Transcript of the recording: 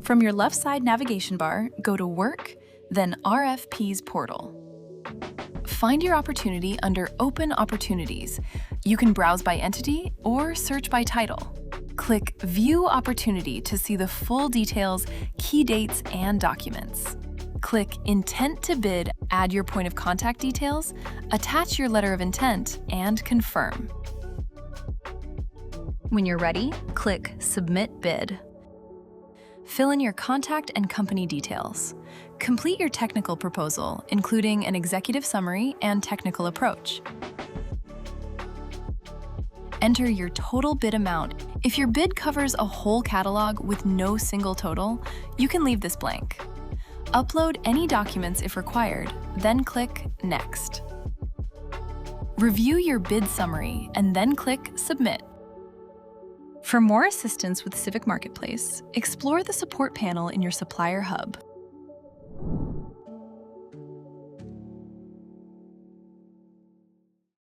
From your left side navigation bar, go to Work, then RFP's Portal. Find your opportunity under Open Opportunities. You can browse by entity or search by title. Click View Opportunity to see the full details, key dates, and documents. Click Intent to Bid, add your point of contact details, attach your letter of intent, and confirm. When you're ready, click Submit Bid. Fill in your contact and company details. Complete your technical proposal, including an executive summary and technical approach. Enter your total bid amount. If your bid covers a whole catalog with no single total, you can leave this blank. Upload any documents if required, then click Next. Review your bid summary and then click Submit. For more assistance with Civic Marketplace, explore the support panel in your Supplier Hub.